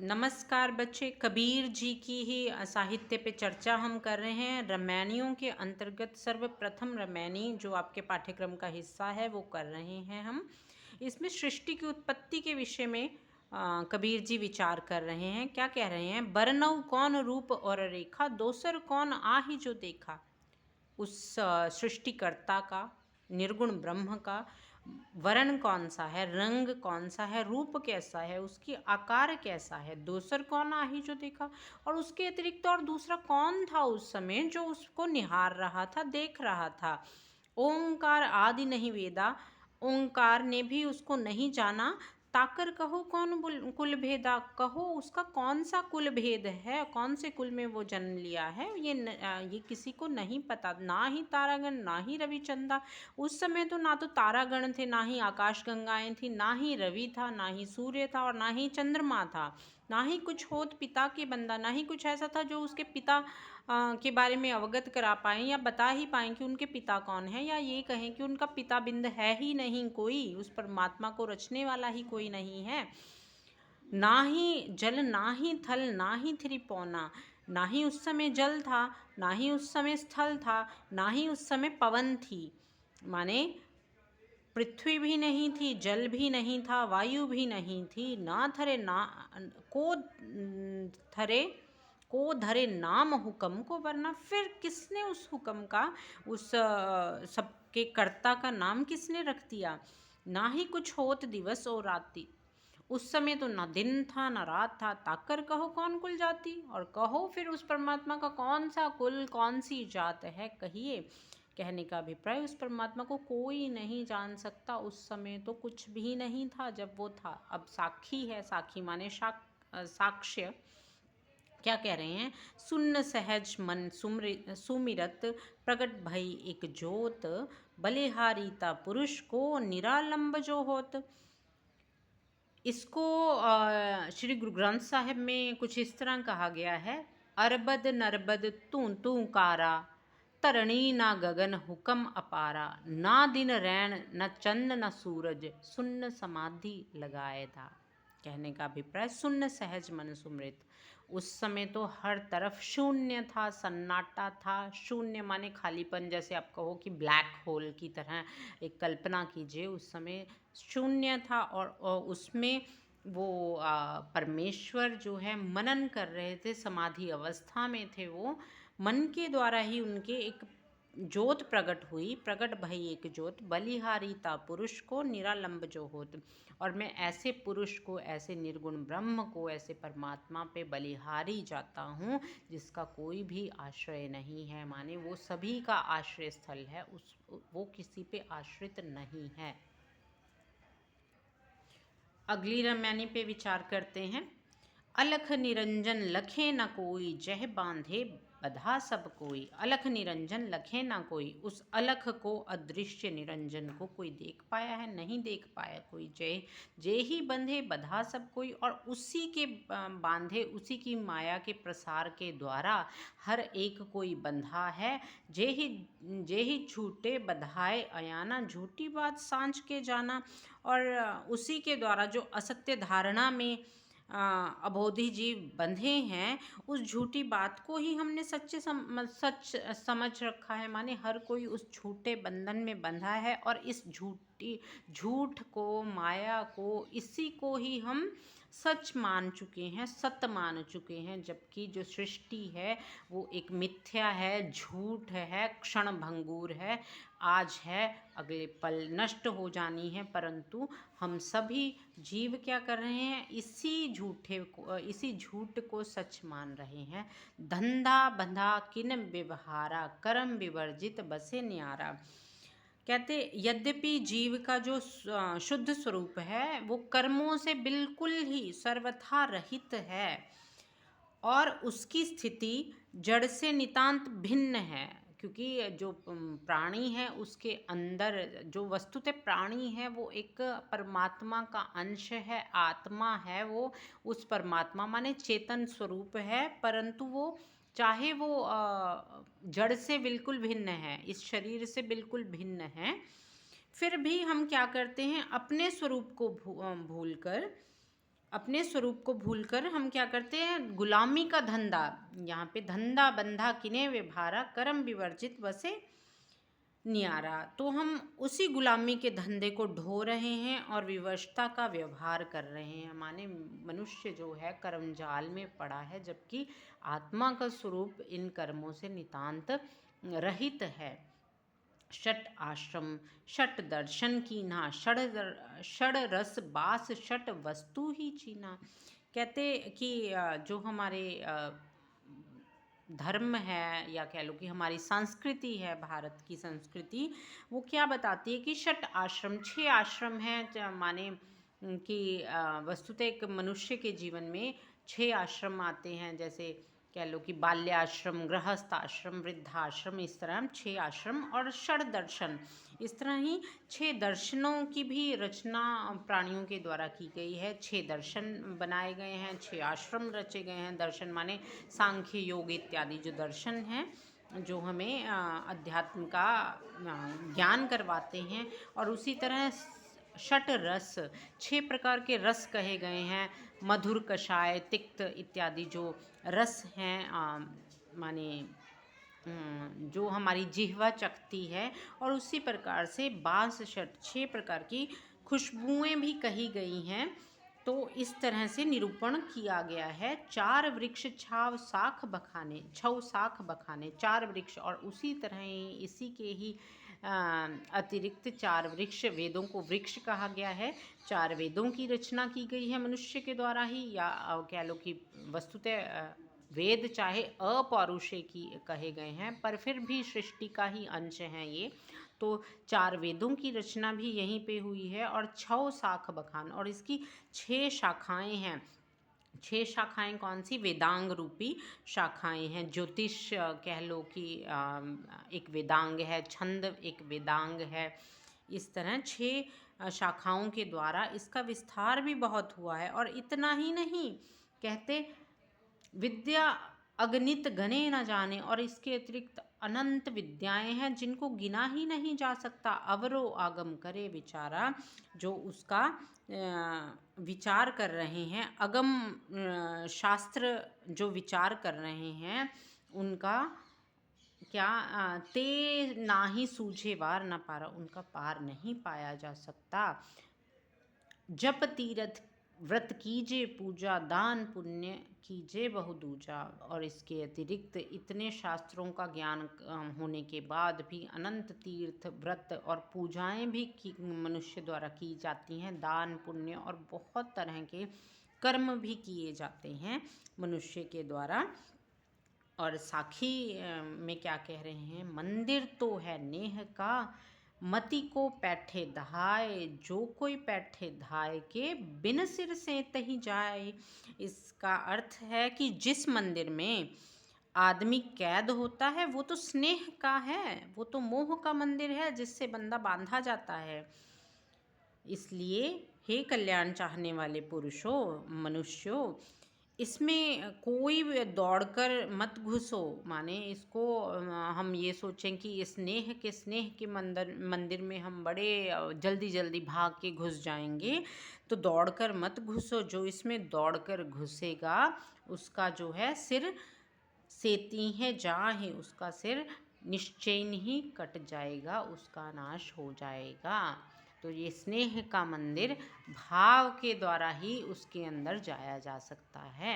नमस्कार बच्चे, कबीर जी की ही साहित्य पे चर्चा हम कर रहे हैं। रामायणियों के अंतर्गत सर्वप्रथम रामायणी जो आपके पाठ्यक्रम का हिस्सा है वो कर रहे हैं हम। इसमें सृष्टि की उत्पत्ति के विषय में कबीर जी विचार कर रहे हैं। क्या कह रहे हैं? बरनऊ कौन रूप और रेखा, दोसर कौन आहि जो देखा। उस सृष्टिकर्ता का, निर्गुण ब्रह्म का वर्ण कौन सा है, रंग कौन सा है, रूप कैसा है, उसकी आकार कैसा है, दूसर कौन आही जो देखा। और उसके अतिरिक्त और दूसरा कौन था उस समय जो उसको निहार रहा था, देख रहा था। ओंकार आदि नहीं वेदा, ओंकार ने भी उसको नहीं जाना। ताकर कहो कौन कुल भेदा, कहो उसका कौन सा कुल भेद है, कौन से कुल में वो जन्म लिया है, ये किसी को नहीं पता। ना ही तारागण, ना ही रविचंदा। उस समय तो ना तो तारागण थे, ना ही आकाश गंगाएं थी, ना ही रवि था, ना ही सूर्य था और ना ही चंद्रमा था। ना ही कुछ होत पिता के बंदा, ना ही कुछ ऐसा था जो उसके पिता के बारे में अवगत करा पाएँ या बता ही पाएँ कि उनके पिता कौन हैं, या ये कहें कि उनका पिता बिंद है ही नहीं कोई, उस परमात्मा को रचने वाला ही कोई नहीं है। ना ही जल, ना ही थल, ना ही त्रिपौना। ना ही उस समय जल था, ना ही उस समय स्थल था, ना ही उस समय पवन थी। माने पृथ्वी भी नहीं थी, जल भी नहीं था, वायु भी नहीं थी। ना थरे ना को थरे को धरे नाम हुक्म को, वरना फिर किसने उस हुक्म का, उस सबके कर्ता का नाम किसने रख दिया। ना ही कुछ होत दिवस और राति, उस समय तो ना दिन था ना रात था। ताकर कहो कौन कुल जाति, और कहो फिर उस परमात्मा का कौन सा कुल, कौन सी जात है, कहिए। कहने का अभिप्राय, उस परमात्मा को कोई नहीं जान सकता। उस समय तो कुछ भी नहीं था जब वो था। अब साक्षी है, साक्षी माने साक्ष्य। क्या कह रहे हैं? सुन्न सहज मन सुमिरत, प्रगट भई एक जोत, बलिहारीता पुरुष को निरालंब जो होत। इसको श्री गुरु ग्रंथ साहिब में कुछ इस तरह कहा गया है। अरबद नरबद तू तू कारा, तरणी ना गगन हुक्म अपारा, ना दिन रैन न चंद न सूरज, सुन्न समाधि लगाए था। कहने का अभिप्राय, सुन्न सहज मन सुमृत। उस समय तो हर तरफ शून्य था, सन्नाटा था। शून्य माने खालीपन, जैसे आप कहो कि ब्लैक होल की तरह एक कल्पना कीजिए। उस समय शून्य था और उसमें वो परमेश्वर जो है मनन कर रहे थे, समाधि अवस्था में थे। वो मन के द्वारा ही उनके एक ज्योत प्रकट हुई। प्रकट भई एक ज्योत, बलिहारीता पुरुष को निरालंब जो होत। और मैं ऐसे पुरुष को, ऐसे निर्गुण ब्रह्म को, ऐसे परमात्मा पे बलिहारी जाता हूँ जिसका कोई भी आश्रय नहीं है। माने वो सभी का आश्रय स्थल है, वो किसी पे आश्रित नहीं है। अगली रामायणी पे विचार करते हैं। अलख निरंजन लखे न कोई, जह बांधे बधा सब कोई। अलख निरंजन लखे न कोई, उस अलख को, अदृश्य निरंजन को कोई देख पाया है? नहीं देख पाया कोई। जय जे ही बंधे बधा सब कोई, और उसी के बांधे, उसी की माया के प्रसार के द्वारा हर एक कोई बंधा है। जे ही झूठे बधाए अयाना, झूठी बात सांझ के जाना। और उसी के द्वारा जो असत्य धारणा में अबोधी जीव बंधे हैं, उस झूठी बात को ही हमने सच समझ रखा है। माने हर कोई उस झूठे बंधन में बंधा है, और इस झूठ को, माया को, इसी को ही हम सच मान चुके हैं, सत्य मान चुके हैं। जबकि जो सृष्टि है वो एक मिथ्या है, झूठ है, क्षण भंगुर है। आज है, अगले पल नष्ट हो जानी है। परंतु हम सभी जीव क्या कर रहे हैं? इसी झूठ को सच मान रहे हैं। धंधा बंधा किन व्यवहारा, कर्म विवर्जित बसे न्यारा। कहते यद्यपि जीव का जो शुद्ध स्वरूप है वो कर्मों से बिल्कुल ही सर्वथा रहित है, और उसकी स्थिति जड़ से नितांत भिन्न है। क्योंकि जो प्राणी है उसके अंदर जो वस्तुतः प्राणी है वो एक परमात्मा का अंश है, आत्मा है। वो उस परमात्मा माने चेतन स्वरूप है, परंतु वो चाहे वो जड़ से बिल्कुल भिन्न है, इस शरीर से बिल्कुल भिन्न है, फिर भी हम क्या करते हैं? अपने स्वरूप को भूलकर अपने स्वरूप को भूलकर हम क्या करते हैं, गुलामी का धंधा, यहाँ पे धंधा बंधा किने व्यवहारा करम विवर्जित वसे न्यारा, तो हम उसी गुलामी के धंधे को ढो रहे हैं और विवशता का व्यवहार कर रहे हैं। माने मनुष्य जो है कर्म जाल में पड़ा है, जबकि आत्मा का स्वरूप इन कर्मों से नितांत रहित है। षट आश्रम षट दर्शन कीन्हा, षड रस बास षट वस्तु ही चीना। कहते कि जो हमारे धर्म है, या कह लो कि हमारी संस्कृति है, भारत की संस्कृति, वो क्या बताती है कि षट आश्रम, 6 आश्रम हैं। माने कि वस्तुतः एक मनुष्य के जीवन में 6 आश्रम आते हैं, जैसे कह लो कि बाल्याश्रम, गृहस्थ आश्रम, वृद्धाश्रम, इस तरह 6 आश्रम। और षड दर्शन, इस तरह ही 6 दर्शनों की भी रचना प्राणियों के द्वारा की गई है। 6 दर्शन बनाए गए हैं, 6 आश्रम रचे गए हैं। दर्शन माने सांख्य योग इत्यादि जो दर्शन हैं, जो हमें अध्यात्म का ज्ञान करवाते हैं। और उसी तरह षट रस, 6 प्रकार के रस कहे गए हैं। मधुर, कषाय, तिक्त इत्यादि जो रस हैं, माने जो हमारी जिह्वा चखती है। और उसी प्रकार से बांस षट, 6 प्रकार की खुशबुएं भी कही गई हैं। तो इस तरह से निरूपण किया गया है। 4 वृक्ष छाव शाख बखाने, 6 शाख बखाने, 4 वृक्ष। और उसी तरह ही इसी के ही अतिरिक्त 4 वृक्ष, वेदों को वृक्ष कहा गया है। 4 वेदों की रचना की गई है मनुष्य के द्वारा ही, या कह लो कि वस्तुतः वेद चाहे अपौरुषे की कहे गए हैं, पर फिर भी सृष्टि का ही अंश हैं ये। तो 4 वेदों की रचना भी यहीं पे हुई है। और 6 शाख बखान, और इसकी 6 शाखाएं हैं। 6 शाखाएं कौन सी? वेदांग रूपी शाखाएं हैं। ज्योतिष कह लो कि एक वेदांग है, छंद एक वेदांग है। इस तरह 6 शाखाओं के द्वारा इसका विस्तार भी बहुत हुआ है। और इतना ही नहीं, कहते विद्या अगणित गणे न जाने, और इसके अतिरिक्त अनंत विद्याएं हैं जिनको गिना ही नहीं जा सकता। अवरो आगम करे विचारा, जो उसका विचार कर रहे हैं, अगम शास्त्र जो विचार कर रहे हैं, उनका क्या ते ना ही सूझे वार न पारा, उनका पार नहीं पाया जा सकता। जप तीर्थ व्रत कीजे पूजा, दान पुण्य कीजे बहुदूजा। और इसके अतिरिक्त इतने शास्त्रों का ज्ञान होने के बाद भी अनंत तीर्थ, व्रत और पूजाएं भी मनुष्य द्वारा की जाती हैं। दान पुण्य और बहुत तरह के कर्म भी किए जाते हैं मनुष्य के द्वारा। और साखी में क्या कह रहे हैं? मंदिर तो है नेह का, मति को पैठे दहाए, जो कोई पैठे धाय के बिन सिर से तही जाए। इसका अर्थ है कि जिस मंदिर में आदमी कैद होता है वो तो स्नेह का है, वो तो मोह का मंदिर है जिससे बंदा बांधा जाता है। इसलिए हे कल्याण चाहने वाले पुरुषों, मनुष्यों, इसमें कोई भी दौड़कर मत घुसो। माने इसको हम ये सोचें कि स्नेह के मंदिर में हम बड़े जल्दी जल्दी भाग के घुस जाएंगे, तो दौड़कर मत घुसो। जो इसमें दौड़कर घुसेगा उसका जो है सिर सेती है जाहे, उसका सिर निश्चय ही कट जाएगा, उसका नाश हो जाएगा। तो ये स्नेह का मंदिर भाव के द्वारा ही उसके अंदर जाया जा सकता है।